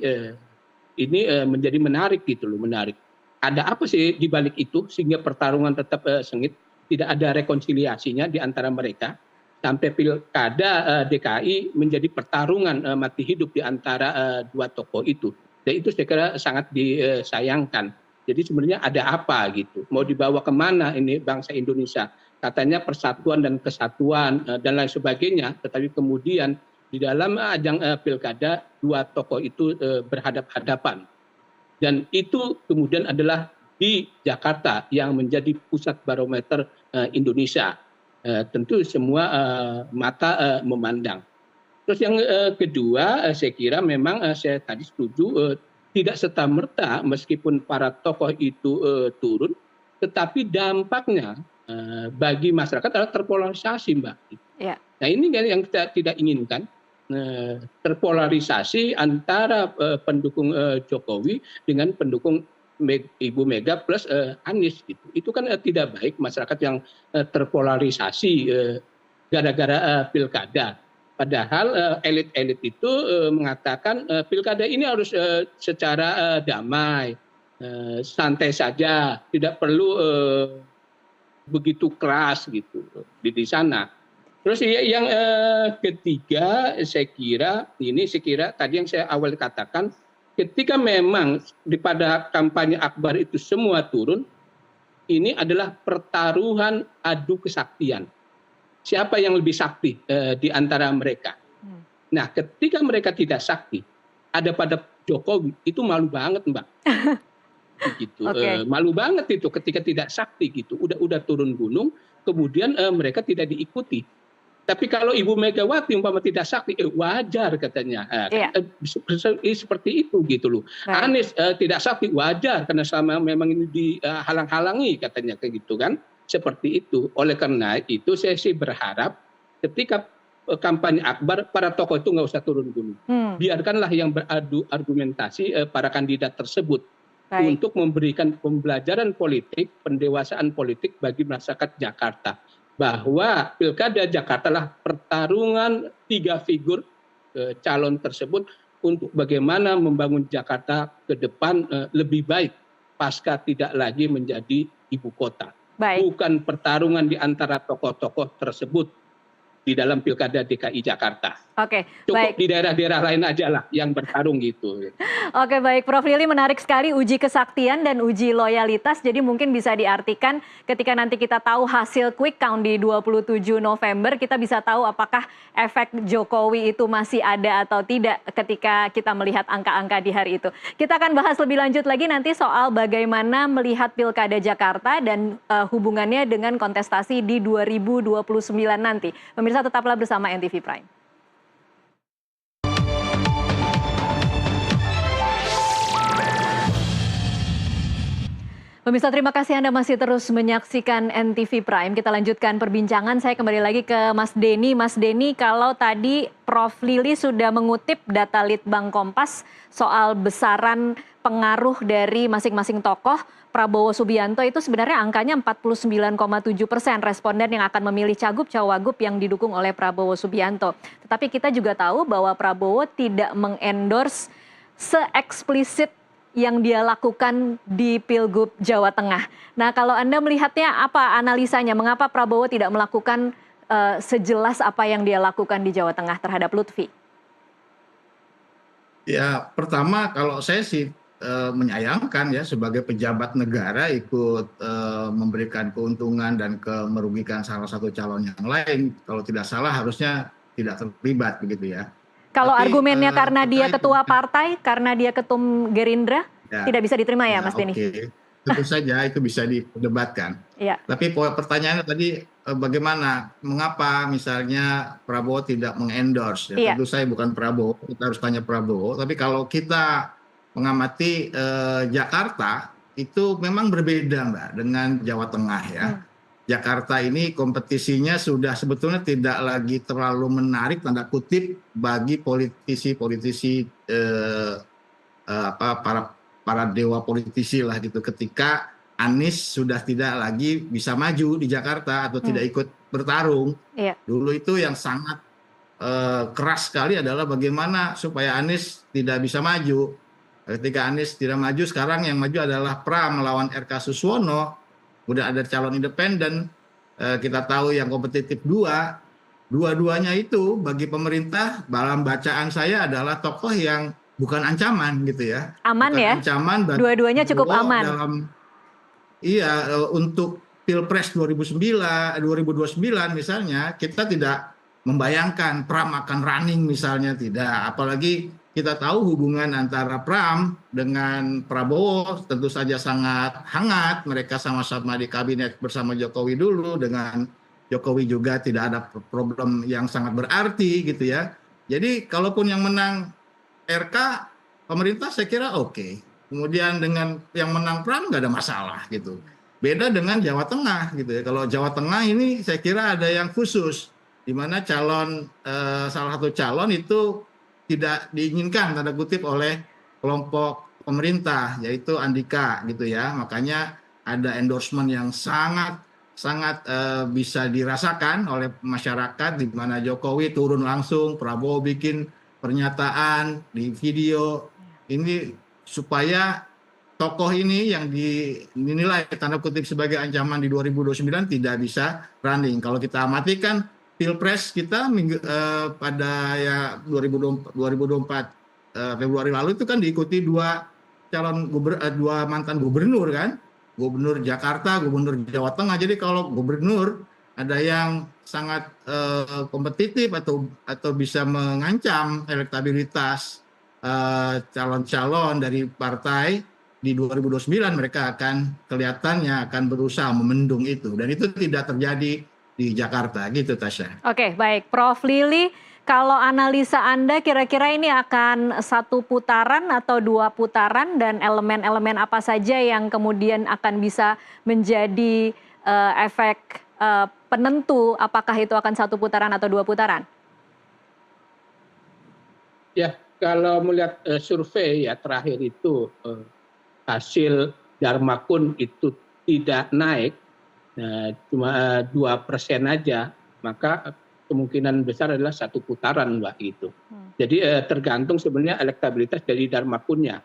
ini menjadi menarik gitu loh, menarik. Ada apa sih di balik itu sehingga pertarungan tetap sengit, tidak ada rekonsiliasinya di antara mereka sampai pilkada DKI menjadi pertarungan mati hidup di antara dua tokoh itu. Dan itu saya kira sangat disayangkan. Jadi sebenarnya ada apa gitu? Mau dibawa kemana ini bangsa Indonesia? Katanya persatuan dan kesatuan dan lain sebagainya. Tetapi kemudian di dalam ajang pilkada dua tokoh itu berhadap-hadapan. Dan itu kemudian adalah di Jakarta yang menjadi pusat barometer Indonesia. Tentu semua mata memandang. Terus yang kedua, saya kira memang saya tadi setuju tidak serta-merta meskipun para tokoh itu turun, tetapi dampaknya bagi masyarakat adalah terpolarisasi, Mbak. Ya. Nah ini yang kita tidak inginkan, terpolarisasi antara pendukung Jokowi dengan pendukung Ibu Mega plus Anies gitu. Itu kan tidak baik, masyarakat yang terpolarisasi gara-gara pilkada. Padahal elit-elit itu mengatakan pilkada ini harus secara damai, santai saja, tidak perlu begitu keras gitu di sana. Terus yang ketiga, saya kira tadi yang saya awal katakan, ketika memang pada kampanye akbar itu semua turun, ini adalah pertaruhan adu kesaktian. Siapa yang lebih sakti di antara mereka? Nah, ketika mereka tidak sakti, ada pada Jokowi, itu malu banget, Mbak. Gitu. Malu banget itu ketika tidak sakti gitu. Udah turun gunung, kemudian mereka tidak diikuti. Tapi kalau Ibu Megawati umpama tidak sakti, wajar katanya. Seperti itu gitu loh. Anies tidak sakti, wajar karena selama memang ini dihalang-halangi katanya kayak gitu kan. Seperti itu. Oleh karena itu saya sih berharap ketika kampanye akbar para tokoh itu nggak usah turun gunung. Biarkanlah yang beradu argumentasi para kandidat tersebut untuk memberikan pembelajaran politik, pendewasaan politik bagi masyarakat Jakarta. Bahwa pilkada Jakarta lah pertarungan 3 figur calon tersebut untuk bagaimana membangun Jakarta ke depan lebih baik pasca tidak lagi menjadi ibu kota. Bukan pertarungan di antara tokoh-tokoh tersebut. di dalam Pilkada DKI Jakarta. Oke, Cukup baik. di daerah-daerah lain aja lah yang bertarung gitu. Oke, baik, Prof. Lili, menarik sekali uji kesaktian dan uji loyalitas. Jadi mungkin bisa diartikan ketika nanti kita tahu hasil quick count di 27 November, kita bisa tahu apakah efek Jokowi itu masih ada atau tidak ketika kita melihat angka-angka di hari itu. Kita akan bahas lebih lanjut lagi nanti soal bagaimana melihat Pilkada Jakarta dan hubungannya dengan kontestasi di 2029 nanti. Pemirsa, tetaplah bersama NTV Prime. Pemirsa, terima kasih Anda masih terus menyaksikan NTV Prime. Kita lanjutkan perbincangan. Saya kembali lagi ke Mas Denny. Mas Denny, kalau tadi Prof. Lili sudah mengutip data Litbang Kompas soal besaran pengaruh dari masing-masing tokoh, Prabowo Subianto itu sebenarnya angkanya 49,7% responden yang akan memilih cagup-cawagup yang didukung oleh Prabowo Subianto. Tetapi kita juga tahu bahwa Prabowo tidak mengendorse se-eksplisit yang dia lakukan di Pilgub Jawa Tengah. Nah, kalau Anda melihatnya apa analisanya? Mengapa Prabowo tidak melakukan sejelas apa yang dia lakukan di Jawa Tengah terhadap Lutfi? Ya, pertama kalau saya sih menyayangkan ya sebagai pejabat negara ikut memberikan keuntungan dan merugikan salah satu calon yang lain. Kalau tidak salah harusnya tidak terlibat begitu ya. Kalau Tapi, argumennya karena dia terkait ketua dengan- partai, karena dia ketum Gerindra, Ya, tidak bisa diterima ya, ya, Mas Denny? Oke, tentu saja itu bisa diperdebatkan. Iya. Tapi pertanyaannya tadi bagaimana, mengapa misalnya Prabowo tidak mengendorse? Ya, Iya. tentu saya bukan Prabowo, kita harus tanya Prabowo. Tapi kalau kita mengamati Jakarta itu memang berbeda Mbak dengan Jawa Tengah ya. Jakarta ini kompetisinya sudah sebetulnya tidak lagi terlalu menarik tanda kutip bagi politisi-politisi para dewa politisi lah gitu ketika Anies sudah tidak lagi bisa maju di Jakarta atau tidak ikut bertarung. Iya. Dulu itu yang sangat keras sekali adalah bagaimana supaya Anies tidak bisa maju. Ketika Anies tidak maju, sekarang yang maju adalah Pram melawan RK Suswono. Udah ada calon independen, kita tahu yang kompetitif dua-duanya itu bagi pemerintah dalam bacaan saya adalah tokoh yang bukan ancaman gitu ya. Aman Bukan ya? ancaman bagi Dua-duanya cukup Prabowo aman. untuk Pilpres 2029 misalnya kita tidak membayangkan Pram akan running misalnya, tidak. Apalagi kita tahu hubungan antara Pram dengan Prabowo tentu saja sangat hangat. Mereka sama-sama di kabinet bersama Jokowi dulu, dengan Jokowi juga tidak ada problem yang sangat berarti gitu ya. Jadi kalaupun yang menang RK, pemerintah saya kira oke. Kemudian dengan yang menang Pram nggak ada masalah gitu. Beda dengan Jawa Tengah gitu ya. Kalau Jawa Tengah ini saya kira ada yang khusus, di mana salah satu calon itu tidak diinginkan tanda kutip oleh kelompok pemerintah, yaitu Andika gitu ya. Makanya ada endorsement yang sangat bisa dirasakan oleh masyarakat, di mana Jokowi turun langsung, Prabowo bikin pernyataan di video ini supaya tokoh ini yang dinilai tanda kutip sebagai ancaman di 2029 tidak bisa running. Kalau kita amati kan Pilpres kita pada ya 2024 Februari lalu itu kan diikuti dua mantan gubernur kan, gubernur Jakarta, gubernur Jawa Tengah. Jadi kalau gubernur ada yang sangat kompetitif atau bisa mengancam elektabilitas calon-calon dari partai di 2029, mereka akan kelihatannya akan berusaha memendung itu, dan itu tidak terjadi di Jakarta gitu, Tasya. Oke, baik. Prof. Lili, kalau analisa Anda kira-kira ini akan satu putaran atau dua putaran, dan elemen-elemen apa saja yang kemudian akan bisa menjadi efek penentu apakah itu akan satu putaran atau dua putaran? Ya, kalau melihat survei ya terakhir itu hasil Dharmakun itu tidak naik, cuma 2% aja, maka kemungkinan besar adalah satu putaran Mbak itu. Jadi tergantung sebenarnya elektabilitas dari Dharmakunnya,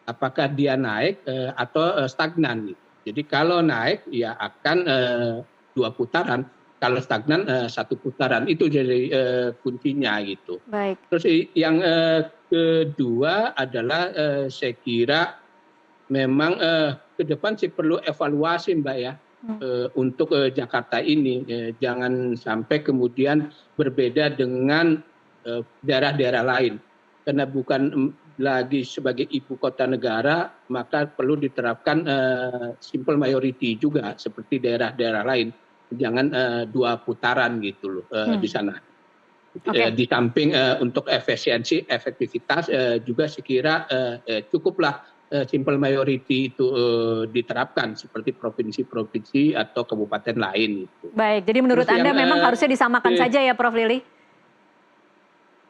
apakah dia naik atau stagnan gitu. Jadi kalau naik ya akan 2 putaran, kalau stagnan satu putaran itu jadi kuncinya gitu. Baik. Terus yang kedua adalah saya kira memang ke depan sih perlu evaluasi Mbak ya untuk Jakarta ini. Jangan sampai kemudian berbeda dengan daerah-daerah lain. Karena bukan lagi sebagai ibu kota negara, maka perlu diterapkan simple majority juga seperti daerah-daerah lain. Jangan dua putaran gitu loh di sana. Di samping untuk efisiensi, efektivitas juga sekira cukuplah simple majority itu diterapkan seperti provinsi-provinsi atau kabupaten lain. Gitu. Baik, jadi menurut Terus Anda yang, memang harusnya disamakan saja ya Prof. Lili?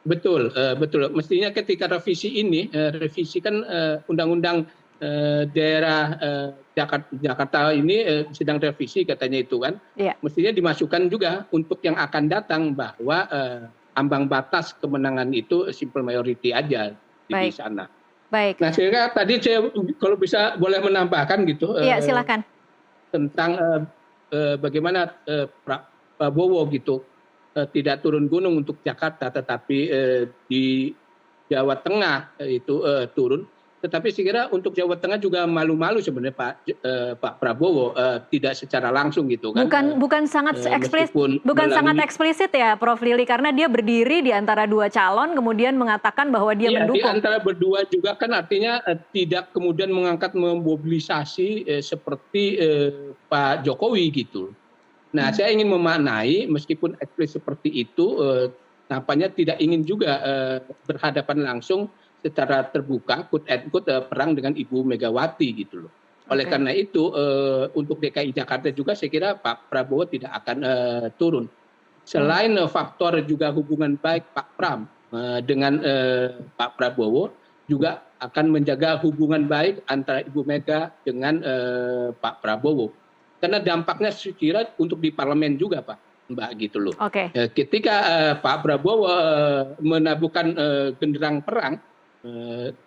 Betul, betul. Mestinya ketika revisi ini, revisi kan undang-undang daerah Jakarta ini sedang revisi katanya itu kan. Iya. Mestinya dimasukkan juga untuk yang akan datang bahwa ambang batas kemenangan itu simple majority aja di sana. Baik. Nah, sehingga tadi saya kalau bisa boleh menambahkan gitu. Iya, silakan. Tentang bagaimana Prabowo gitu tidak turun gunung untuk Jakarta, tetapi di Jawa Tengah itu turun. Tetapi saya kira untuk Jawa Tengah juga malu-malu sebenarnya Pak Prabowo tidak secara langsung gitu kan. Bukan sangat eksplisit ya Prof. Lili, karena dia berdiri di antara dua calon kemudian mengatakan bahwa dia mendukung. Di antara berdua juga kan artinya tidak kemudian mengangkat memobilisasi seperti Pak Jokowi gitu. Nah, saya ingin memaknai meskipun eksplisit seperti itu, nampaknya tidak ingin juga berhadapan langsung secara terbuka, quote and quote, perang dengan Ibu Megawati gitu loh. Oleh karena itu, untuk DKI Jakarta juga saya kira Pak Prabowo tidak akan turun. Selain faktor juga hubungan baik Pak Pram dengan Pak Prabowo, juga akan menjaga hubungan baik antara Ibu Mega dengan Pak Prabowo. Karena dampaknya saya kira untuk di parlemen juga Pak, Mbak gitu loh. Ketika Pak Prabowo menabuhkan genderang perang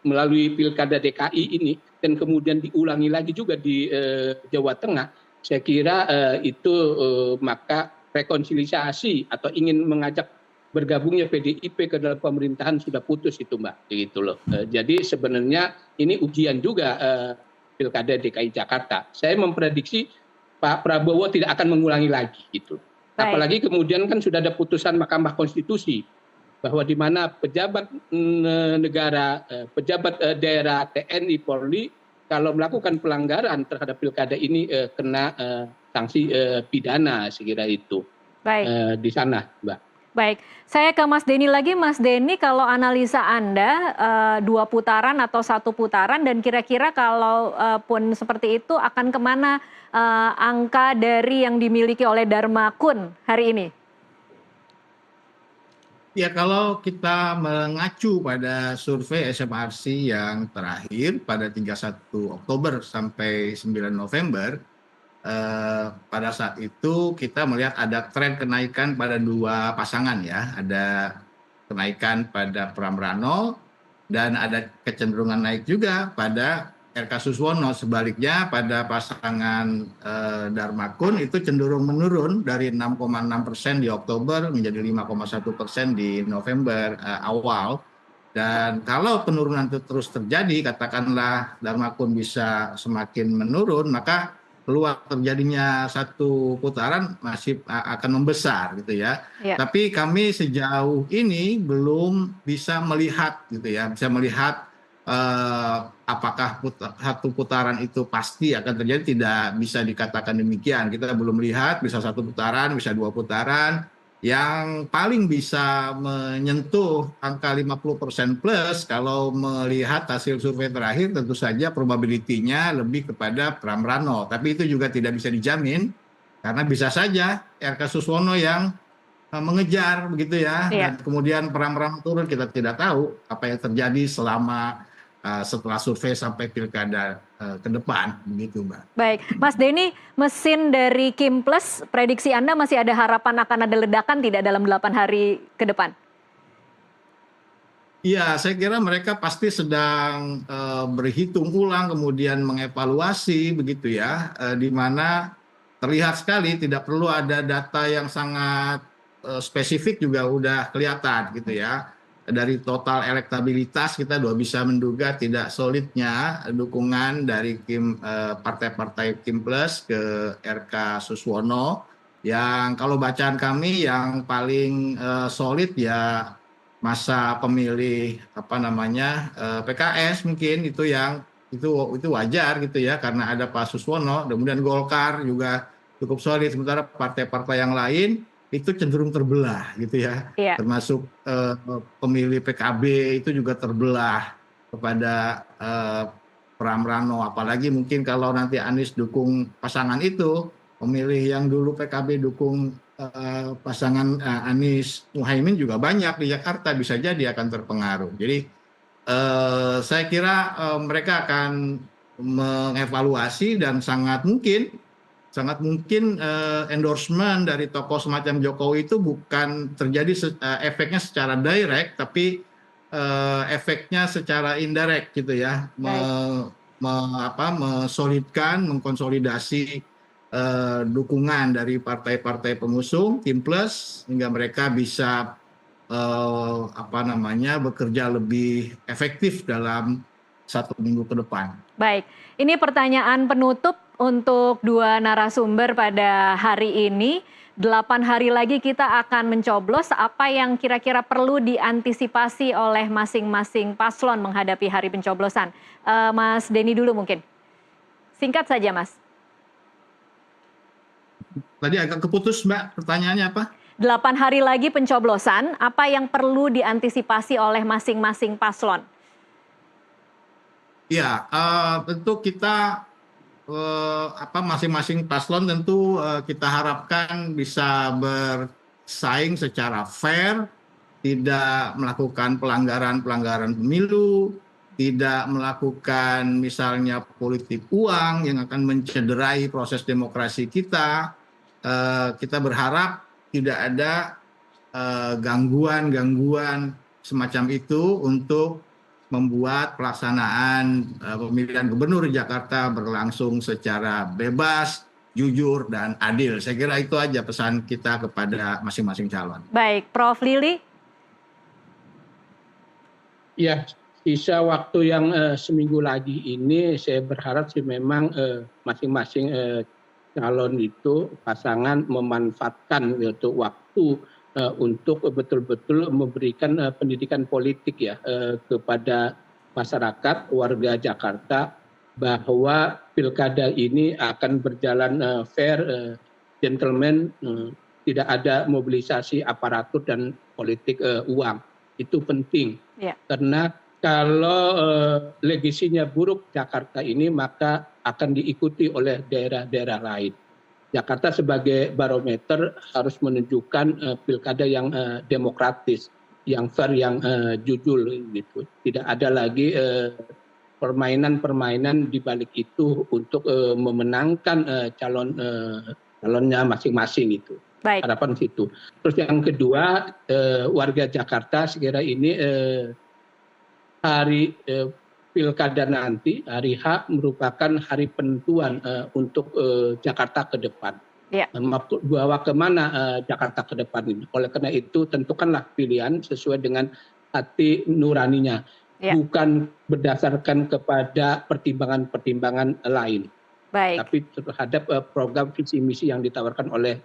melalui pilkada DKI ini dan kemudian diulangi lagi juga di Jawa Tengah, saya kira itu maka rekonsiliasi atau ingin mengajak bergabungnya PDIP ke dalam pemerintahan sudah putus itu Mbak, gitu loh. Jadi sebenarnya ini ujian juga pilkada DKI Jakarta. Saya memprediksi Pak Prabowo tidak akan mengulangi lagi gitu. Apalagi kemudian kan sudah ada putusan Mahkamah Konstitusi bahwa di mana pejabat negara, pejabat daerah TNI Polri kalau melakukan pelanggaran terhadap pilkada ini kena sanksi pidana, sekira itu di sana, Mbak. Baik, saya ke Mas Denny lagi. Mas Denny, kalau analisa Anda 2 putaran atau 1 putaran, dan kira-kira kalau pun seperti itu akan kemana angka dari yang dimiliki oleh Dharma Kun hari ini? Ya, kalau kita mengacu pada survei SMRC yang terakhir pada 31 Oktober sampai 9 November, pada saat itu kita melihat ada tren kenaikan pada 2 pasangan ya. Ada kenaikan pada Pram Rano dan ada kecenderungan naik juga pada RK Suswono. Sebaliknya pada pasangan Dharma Kun itu cenderung menurun dari 6,6% di Oktober menjadi 5,1% di November awal. Dan kalau penurunan itu terus terjadi, katakanlah Dharma Kun bisa semakin menurun, maka peluang terjadinya 1 putaran masih akan membesar gitu ya. Tapi kami sejauh ini belum bisa melihat gitu ya, bisa melihat apakah 1 putaran itu pasti akan terjadi, tidak bisa dikatakan demikian. Kita belum lihat, bisa 1 putaran, bisa 2 putaran. Yang paling bisa menyentuh angka 50% plus kalau melihat hasil survei terakhir tentu saja probability-nya lebih kepada Pram Rano. Tapi itu juga tidak bisa dijamin karena bisa saja RK Suswono yang mengejar begitu ya. Dan kemudian Pram Rano turun, kita tidak tahu apa yang terjadi setelah survei sampai pilkada ke depan, begitu Mbak. Baik, Mas Denny, mesin dari Kim Plus, prediksi Anda masih ada harapan akan ada ledakan tidak dalam 8 hari ke depan? Iya, saya kira mereka pasti sedang berhitung ulang, kemudian mengevaluasi begitu ya, di mana terlihat sekali, tidak perlu ada data yang sangat spesifik juga udah kelihatan gitu ya. Dari total elektabilitas kita sudah bisa menduga tidak solidnya dukungan dari partai-partai Kim Plus ke RK Suswono, yang kalau bacaan kami yang paling solid ya masa pemilih PKS, mungkin itu yang itu wajar gitu ya, karena ada Pak Suswono. Kemudian Golkar juga cukup solid, sementara partai-partai yang lain itu cenderung terbelah gitu ya. Iya. Termasuk pemilih PKB itu juga terbelah kepada Pram Rano, apalagi mungkin kalau nanti Anies dukung pasangan itu, pemilih yang dulu PKB dukung pasangan Anies Muhaimin juga banyak di Jakarta, bisa jadi akan terpengaruh. Jadi saya kira mereka akan mengevaluasi dan sangat mungkin endorsement dari tokoh semacam Jokowi itu bukan terjadi efeknya secara direct, tapi efeknya secara indirect gitu ya, mesolidkan, mengkonsolidasi dukungan dari partai-partai pengusung Kim Plus, hingga mereka bisa bekerja lebih efektif dalam 1 minggu ke depan. Baik, ini pertanyaan penutup untuk dua narasumber pada hari ini. 8 hari lagi kita akan mencoblos. Apa yang kira-kira perlu diantisipasi oleh masing-masing paslon menghadapi hari pencoblosan? Mas Denny dulu mungkin. Singkat saja, Mas. Tadi agak keputus, Mbak. Pertanyaannya apa? 8 hari lagi pencoblosan, apa yang perlu diantisipasi oleh masing-masing paslon? Ya, tentu kita masing-masing paslon tentu kita harapkan bisa bersaing secara fair, tidak melakukan pelanggaran pemilu, tidak melakukan misalnya politik uang yang akan mencederai proses demokrasi kita. Kita berharap tidak ada gangguan semacam itu untuk membuat pelaksanaan pemilihan gubernur di Jakarta berlangsung secara bebas, jujur, dan adil. Saya kira itu aja pesan kita kepada masing-masing calon. Baik, Prof. Lili. Ya, sisa waktu yang seminggu lagi ini saya berharap sih memang masing-masing calon itu pasangan memanfaatkan waktu untuk betul-betul memberikan pendidikan politik ya kepada masyarakat warga Jakarta, bahwa pilkada ini akan berjalan fair, gentleman, tidak ada mobilisasi aparatur dan politik uang. Itu penting. Ya. Karena kalau legasinya buruk Jakarta ini, maka akan diikuti oleh daerah-daerah lain. Jakarta sebagai barometer harus menunjukkan pilkada yang demokratis, yang fair, yang jujur gitu. Tidak ada lagi permainan-permainan di balik itu untuk memenangkan calonnya masing-masing itu. Baik. Harapan situ. Terus yang kedua, warga Jakarta sekira ini hari pilkada nanti, hari H merupakan hari penentuan untuk Jakarta ke depan. Ya. Bahwa kemana Jakarta ke depan ini. Oleh karena itu tentukanlah pilihan sesuai dengan hati nuraninya. Ya. Bukan berdasarkan kepada pertimbangan-pertimbangan lain. Baik. Tapi terhadap program visi misi yang ditawarkan oleh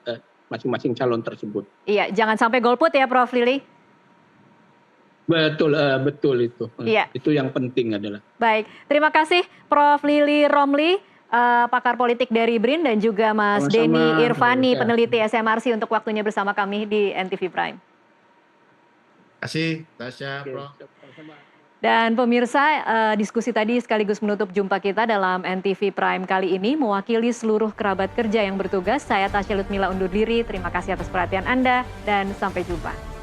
masing-masing calon tersebut. Iya, jangan sampai golput ya Prof. Lili. Betul itu. Iya. Itu yang penting adalah. Baik, terima kasih Prof. Lili Romli, pakar politik dari BRIN, dan juga Mas Sama-sama. Denny Irvani, Ya. peneliti SMRC, untuk waktunya bersama kami di NTV Prime. Terima kasih, Tasya, Prof. Dan pemirsa, diskusi tadi sekaligus menutup jumpa kita dalam NTV Prime kali ini. Mewakili seluruh kerabat kerja yang bertugas, saya Tasya Lutmila undur diri. Terima kasih atas perhatian Anda dan sampai jumpa.